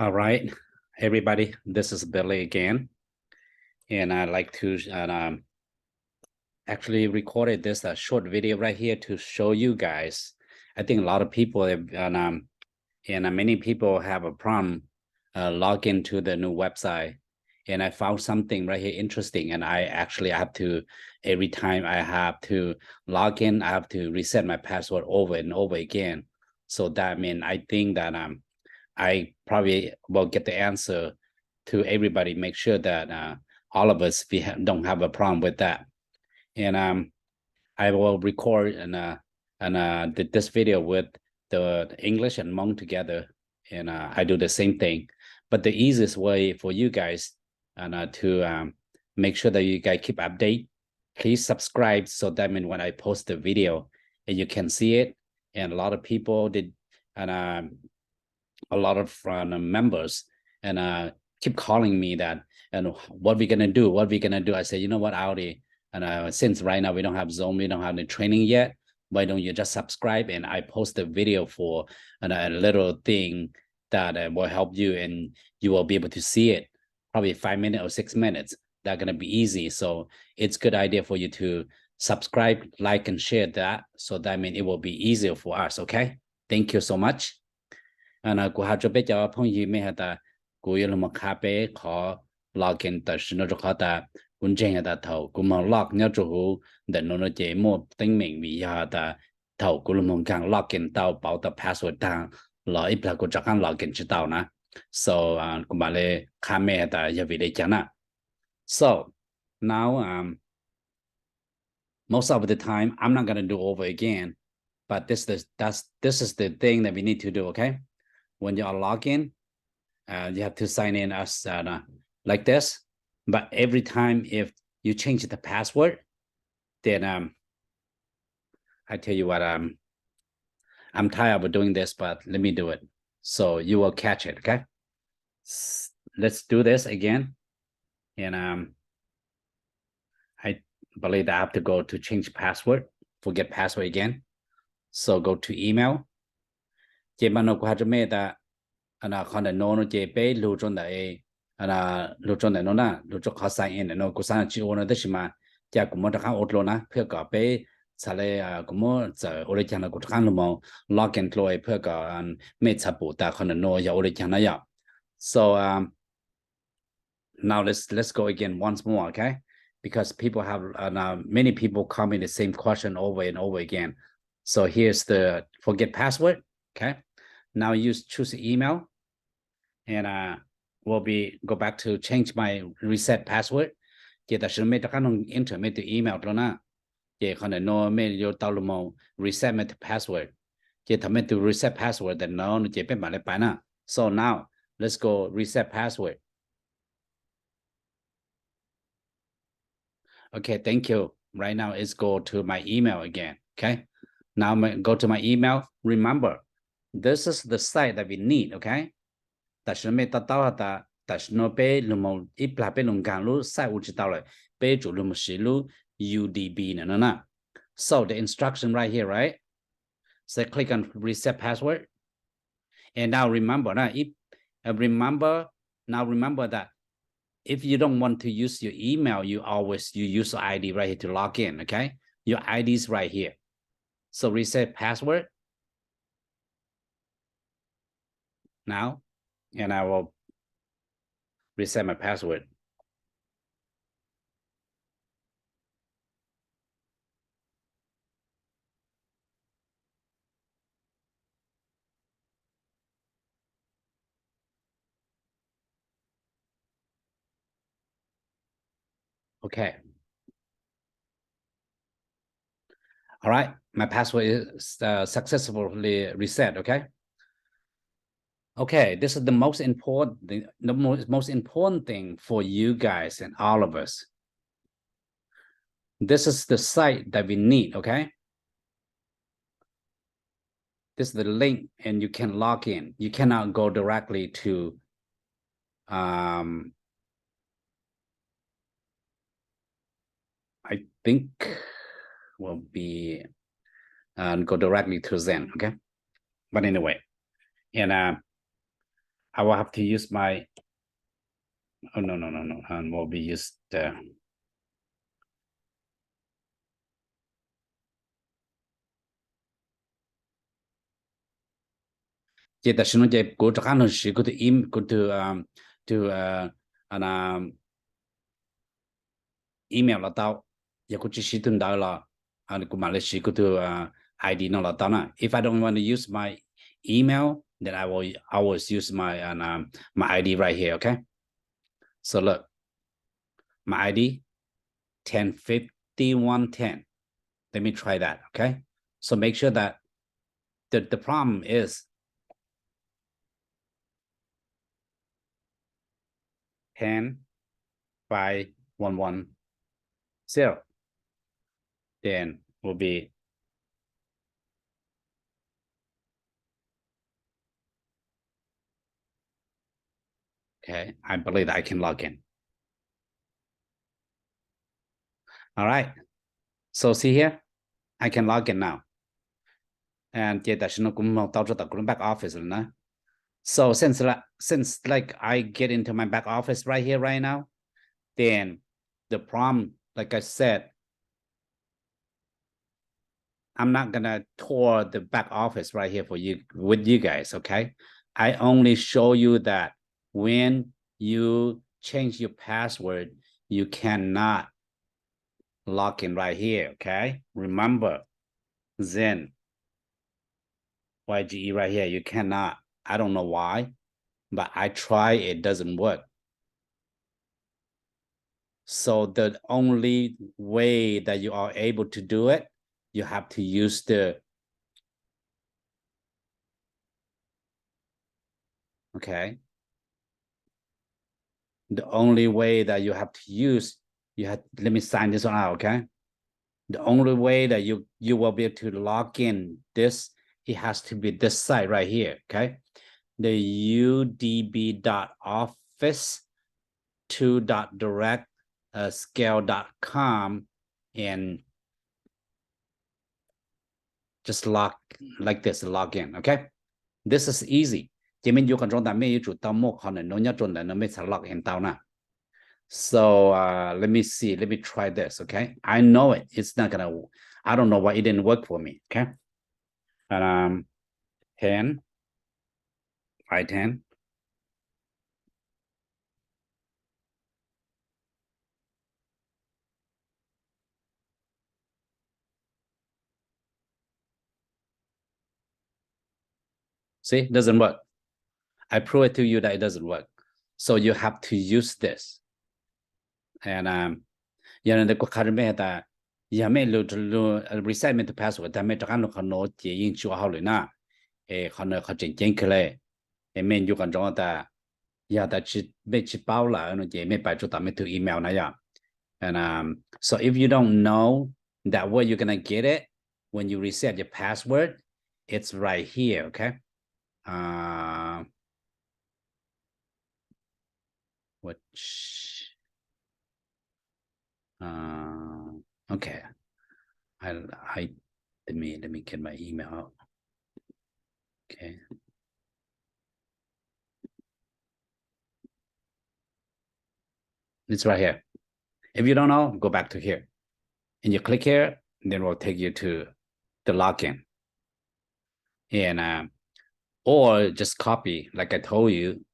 All right, everybody, this is Billy again, and I'd like to actually recorded this short video right here to show you guys. I think a lot of people have, and many people have a problem log into the new website, and I found something right here interesting, and I actually have to, every time I have to log in, I have to reset my password over and over again. So that means I think that I probably will get the answer to everybody, make sure that all of us don't have a problem with that. And I will record and this video with the English and Hmong together, and I do the same thing. But the easiest way for you guys to make sure that you guys keep update, please subscribe, so that means when I post the video and you can see it. And a lot of people did, and a lot of members and keep calling me that, and what we gonna do, I say, you know what, Audi, and since right now we don't have Zoom, we don't have the training yet, why don't you just subscribe, and I post a video for a little thing that will help you, and you will be able to see it probably 5 minutes or 6 minutes. That's gonna be easy. So it's good idea for you to subscribe, like, and share that, so that means it will be easier for us. Okay, thank you so much. Cú hạt cho bé cho phong gì mấy hạt ta cú yêu một cà phê khó login ta xin nó cho khó ta cũng trên ta thầu cũng mà log nhớ cho hú để nó chế một tính mình vì hạt ta thầu cũng là một càng login tao bảo ta password ta là ít là cũng chắc chắn login chứ tao na. So cũng bảo là cà phê ta giờ vì đây chẳng à. So now most of the time I'm not gonna do over again, but this is the thing that we need to do. Okay, when you are logging, you have to sign in as like this. But every time if you change the password, then I tell you what, I'm tired of doing this, but let me do it, so you will catch it. Okay, let's do this again. And I believe I have to go to change password, forget password again. So go to email. Chị bạn nó qua cho mẹ ta anh còn để nó chị bé lưu trong đấy lưu trong đấy nó na lưu trong khó sign in nó cũng sang chịu nó đấy mà cha cũng muốn thằng ốt luôn na phải có bé sau này cũng muốn giờ ở đây chẳng là cũng thằng nó mà login rồi phải có mẹ chập bộ ta còn để nó giờ ở đây chẳng là giờ. So now let's go again once more, okay? Because people have many people comment the same question over and over again. So here's the forget password. Okay, now choose the email, and will be go back to change my reset password. Chị ta sẽ mấy tất cả nó enter mấy từ email đó na. Chị còn để nó mấy vô tao luôn reset my password. Chị thầm mấy từ reset password, then nó chị biết mà lại bài na. So now let's go reset password. Okay, thank you. Right now, let's go to my email again. Okay, now go to my email. Remember, this is the site that we need. Okay, ta sẽ mấy ta tao ta ta sẽ nó bé luôn một ít là bé luôn càng lúc site u chỉ tao lại bé chủ luôn một xí lúc UDB nữa nè. So the instruction right here, right? So click on reset password, and now remember now remember that if you don't want to use your email, you use your ID right here to log in. Okay, your ID is right here. So reset password now, and I will reset my password. Okay. All right, my password is successfully reset. Okay. Okay, this is the most important, the most important thing for you guys and all of us. This is the site that we need. Okay. This is the link, and you can log in. You cannot go directly to I think will be go directly to Zen. Okay, but anyway, and I will have to use my, oh, no, and will be used, chị ta xin nói chị của chắc ăn sĩ của im của email là tao giờ của chị sĩ tuần đó là của mà là sĩ của ID nó là tao nè. If I don't want to use my email, then I will always use my my ID right here. Okay, so look, my ID 105110. Let me try that. Okay, so make sure that the problem is 105110, then will be okay. I believe I can log in. All right, so see here, I can log in now. And yeah, that's no back office. So since like I get into my back office right here right now, then the problem, like I said, I'm not gonna tour the back office right here for you with you guys. Okay, I only show you that when you change your password, you cannot log in right here. Okay, remember ZenYGE right here, you cannot. I don't know why, but I try, it doesn't work. So the only way that you are able to do it, you have to use the, okay. The only way that you have to use, let me sign this one out, okay? The only way that you will be able to log in this, it has to be this site right here, okay? The udb.office2.direct.scale.com and just log like this, log in, okay? This is easy. Chỉ mình dùng trong tạm mấy chủ tao một họ nó nhớ chuẩn là nó mới sẽ log in tao nè. So let me see, let me try this, okay? I know it, it's not gonna, I don't know why it didn't work for me, okay? And 10, 510. See, it doesn't work. I prove it to you that it doesn't work. So you have to use this. And yeah, the current that yeah, may reset the password that may no in chu how na a honor hutching jinkle. It mean you can draw that yeah, that she make it paula and may by to email na yeah. And so if you don't know that way you're gonna get it when you reset your password, it's right here, okay? Which okay, I let me get my email out. Okay, it's right here. If you don't know, go back to here and you click here, and then we'll take you to the login. And or just copy, like I told you,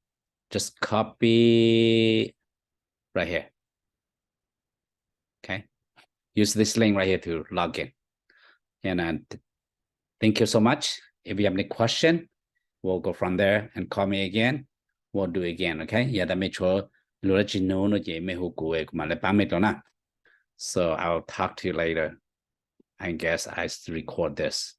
just copy right here. Okay, use this link right here to log in. And thank you so much. If you have any question, we'll go from there and call me again. We'll do it again, okay? Yeah, that make sure so I'll talk to you later. I guess I record this.